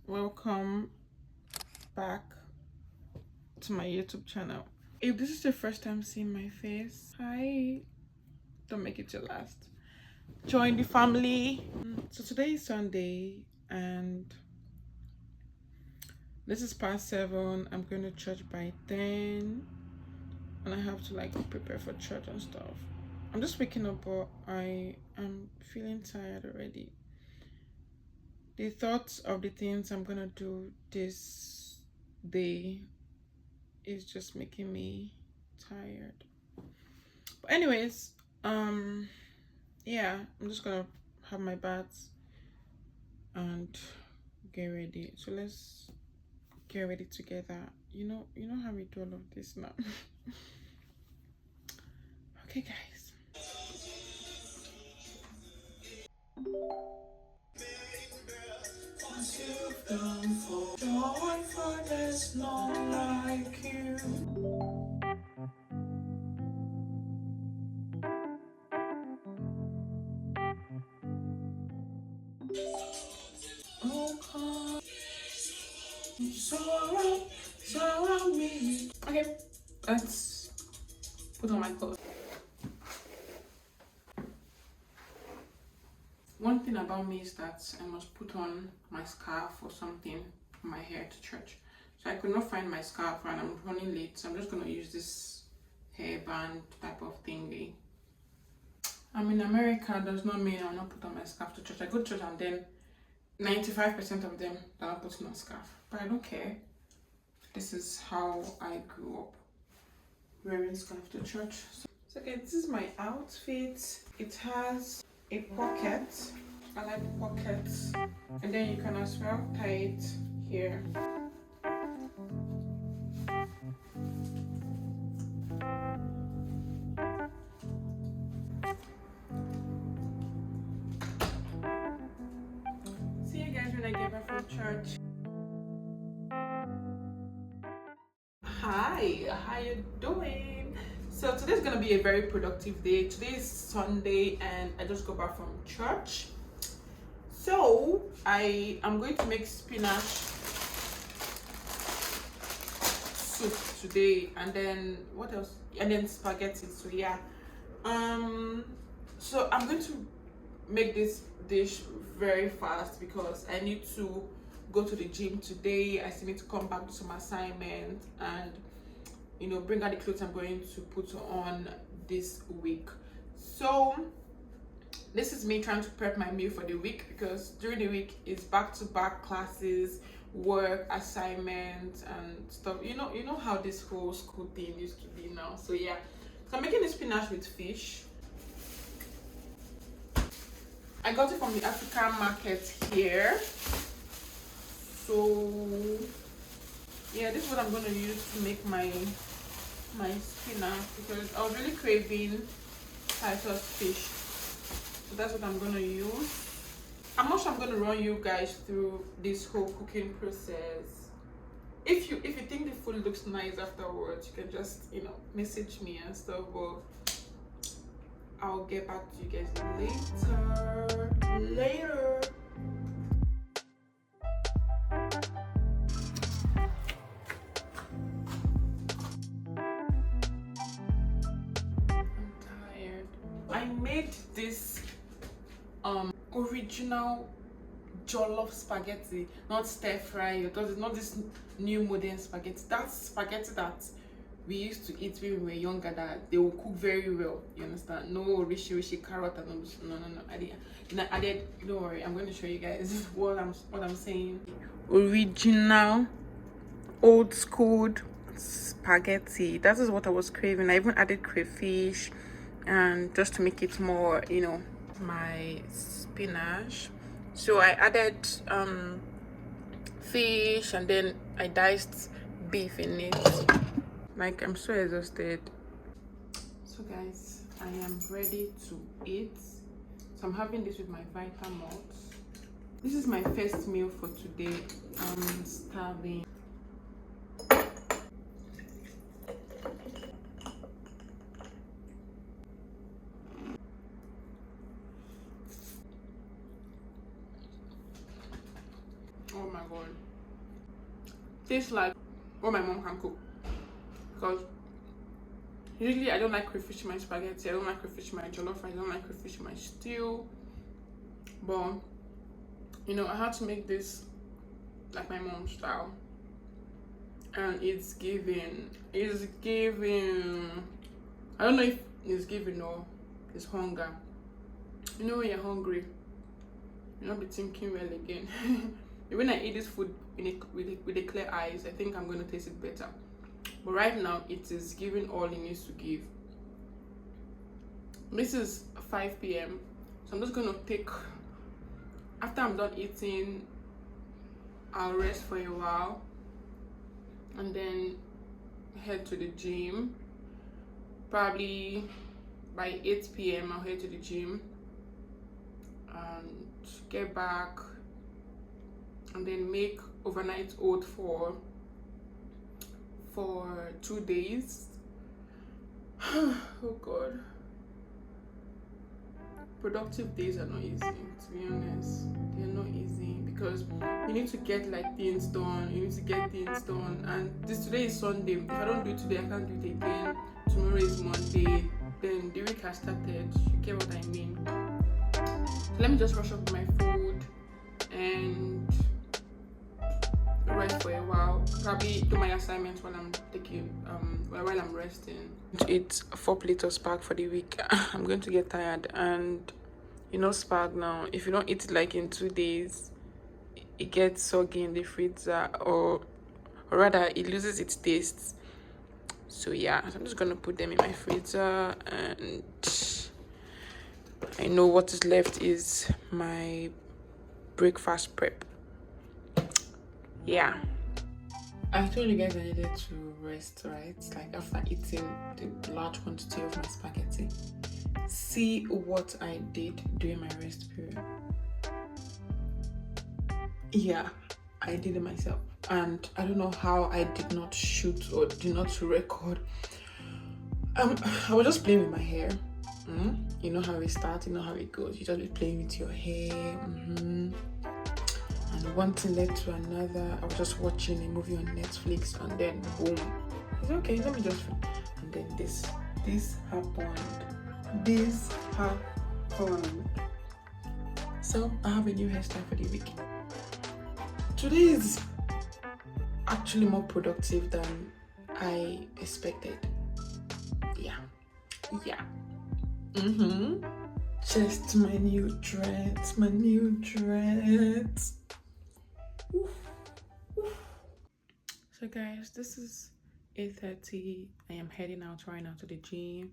welcome back to my YouTube channel. If this is your first time seeing my face, hi, don't make it your last. Join the family. So today is Sunday and this is past 7. I'm going to church by 10 and I have to like prepare for church and stuff. I'm just waking up, but I am feeling tired already. The thoughts of the things I'm gonna do this day is just making me tired. But anyways, yeah, I'm just gonna have my bath and get ready. So let's get ready together. You know how we do all of this now. Okay, guys. Joy, for there's none like you. Oh, come, surround me. Okay, let's put on my clothes. One thing about me is that I must put on my scarf or something for my hair to church. So I could not find my scarf and I'm running late, so I'm just going to use this hairband type of thingy. I'm in America does not mean I'll not put on my scarf to church. I go to church and then 95% of them are not putting on scarf. But I don't care. This is how I grew up, wearing scarf to church. So okay, this is my outfit. It has a pocket. I like pockets, and then you can as well tie it here. See you guys when I get back from church. Hi, how you doing? So today's gonna be a very productive day. Today is Sunday and I just got back from church. So I am going to make spinach soup today, and then what else? And then spaghetti. So yeah. So I'm going to make this dish very fast because I need to go to the gym today. I still need to come back to some assignment and bring out the clothes I'm going to put on this week. So this is me trying to prep my meal for the week because during the week is back-to-back classes, work, assignments and stuff. You know how this whole school thing used to be now. So yeah, so I'm making the spinach with fish. I got it from the African market here. So yeah, this is what I'm going to use to make my spinach because I was really craving Titus fish. So that's what I'm going to use. I'm not sure I'm going to run you guys through this whole cooking process. If you think the food looks nice afterwards, you can just message me and stuff, but I'll get back to you guys later. I made this original jollof spaghetti, not stir fry, because it's not this new modern spaghetti. That's spaghetti that we used to eat when we were younger, that they will cook very well. You understand? No rishi carrot and no. I did. Don't worry, I'm going to show you guys what I'm saying. Original, old school spaghetti. That is what I was craving. I even added crayfish and just to make it more, my spinach. So I added fish and then I diced beef in it. Like, I'm so exhausted. So guys, I am ready to eat. So I'm having this with my Vitamalt. This is my first meal for today. I'm starving. Oh my god. tastes like what my mom can cook. Because usually I don't like crayfish in my spaghetti, I don't like crayfish in my jollof rice, I don't like crayfish in my stew. But you know, I had to make this like my mom's style. And it's giving. I don't know if it's giving or it's hunger. You know, when you're hungry, you'll not be thinking well again. When I eat this food with the clear eyes, I think I'm going to taste it better. But right now, it is giving all it needs to give. This is 5 p.m. So I'm just going to take, after I'm done eating, I'll rest for a while and then head to the gym. Probably by 8 p.m. I'll head to the gym and get back and then make overnight oat for 2 days. Oh god, productive days are not easy, to be honest. They're not easy because you need to get like things done, and today is Sunday. If I don't do it today, I can't do it again. Tomorrow is Monday, then the week has started. You get what I mean? So let me just rush up my food and rest for a while. Probably do my assignments while I'm while I'm resting. It's 4 plates of spag for the week. I'm going to get tired, and you know spag now, if you don't eat it like in 2 days, it gets soggy in the freezer, or rather it loses its taste. So yeah, so I'm just gonna put them in my freezer, and I know what is left is my breakfast prep. Yeah, I told you guys I needed to rest, right? Like after eating the large quantity of my spaghetti. See what I did during my rest period. Yeah, I did it myself, and I don't know how I did not shoot or did not record. I was just playing with my hair. You know how it starts, you know how it goes. You just be playing with your hair. And one thing led to another. I was just watching a movie on Netflix, and then boom. It's okay, let me just. And then this happened. This happened. So I have a new hairstyle for the week. Today is actually more productive than I expected. Yeah. Just my new dreads. So guys, this is 8:30. I am heading out right now to the gym.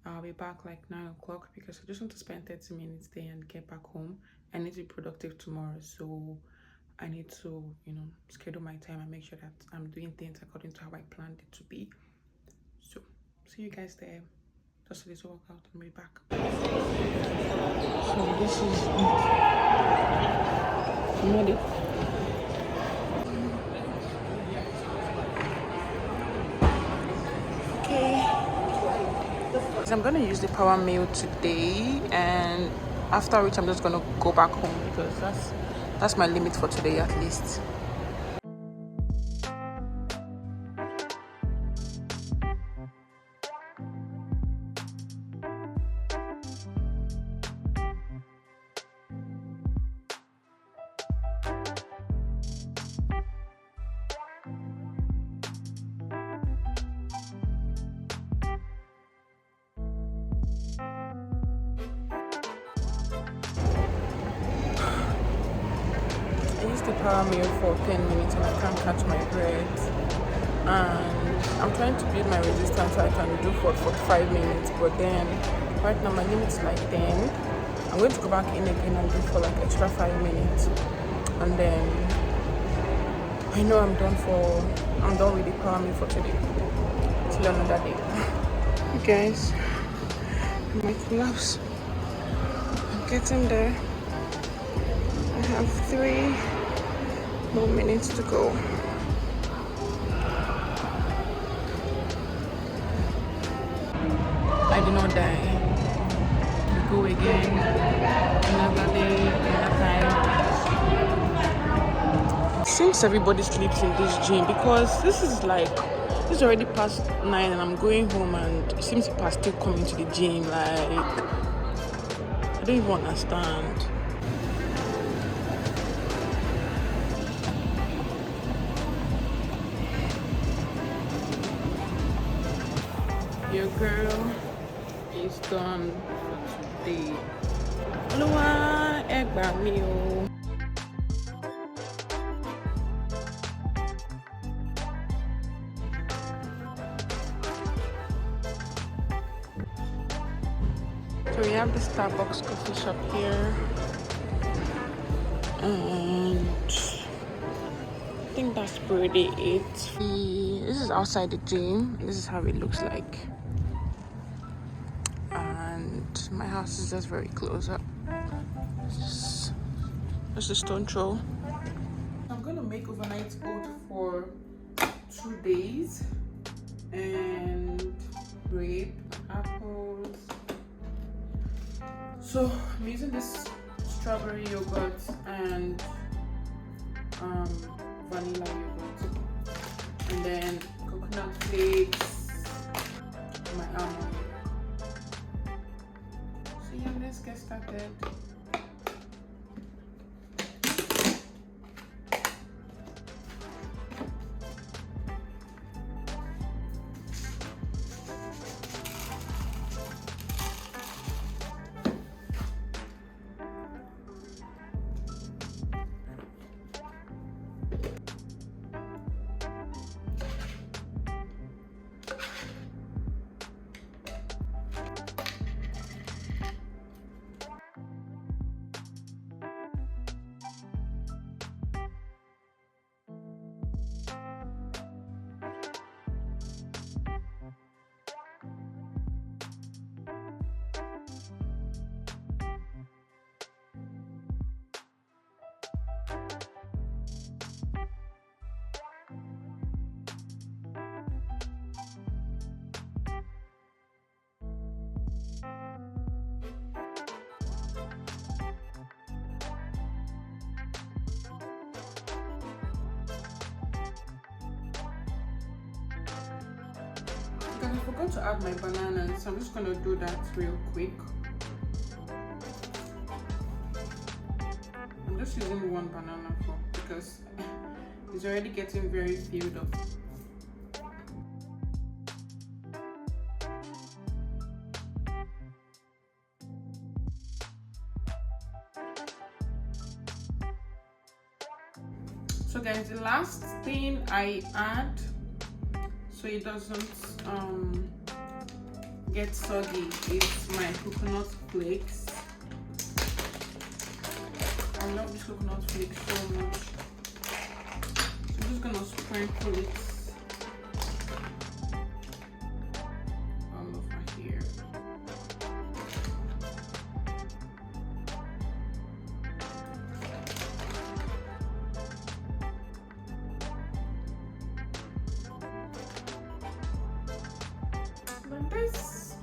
I'll be back like 9 o'clock because I just want to spend 30 minutes there and get back home. I need to be productive tomorrow, so I need to, schedule my time and make sure that I'm doing things according to how I planned it to be. So, see you guys there. Just a little workout and we'll be back. So this is you ready? Okay. I'm gonna use the power meal today, and after which I'm just gonna go back home because that's my limit for today at least. The power meal for 10 minutes and I can't catch my breath, and I'm trying to build my resistance so I can do for 45 minutes, but then right now my limit is like 10. I'm going to go back in again and do for like extra 5 minutes, and then I know I'm done with the power meal for today till another day. You guys, my gloves, I'm getting there. I have 3 more minutes to go. I did not die. We go again. Another day, another time. Since everybody sleeps in this gym, because this is already past 9 and I'm going home and it seems people are still coming to the gym. Like, I don't even understand. Your girl is done for today. Oluwa egba mi o. So we have the Starbucks coffee shop here, and I think that's pretty it. This is outside the gym. This is how it looks like, and my house is just very close up. It's a stone throw. I'm gonna make overnight oats for 2 days, and grape, apples. So I'm using this strawberry yogurt and vanilla yogurt, and then coconut flakes, my almond. So yeah, let's get started. I forgot to add my bananas, so I'm just gonna do that real quick. I'm just using one banana because it's already getting very filled up. So guys, the last thing I add, so it doesn't get soggy, it's my coconut flakes. I love this coconut flakes so much. So I'm just gonna sprinkle it all over here. Like this.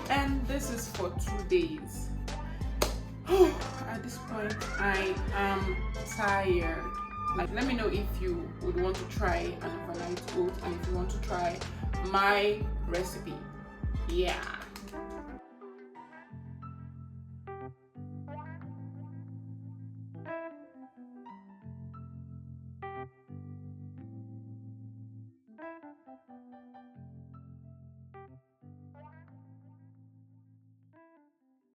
And this is for 2 days. At this point I am tired. Like, let me know if you would want to try an overnight oat and if you want to try my recipe. Yeah.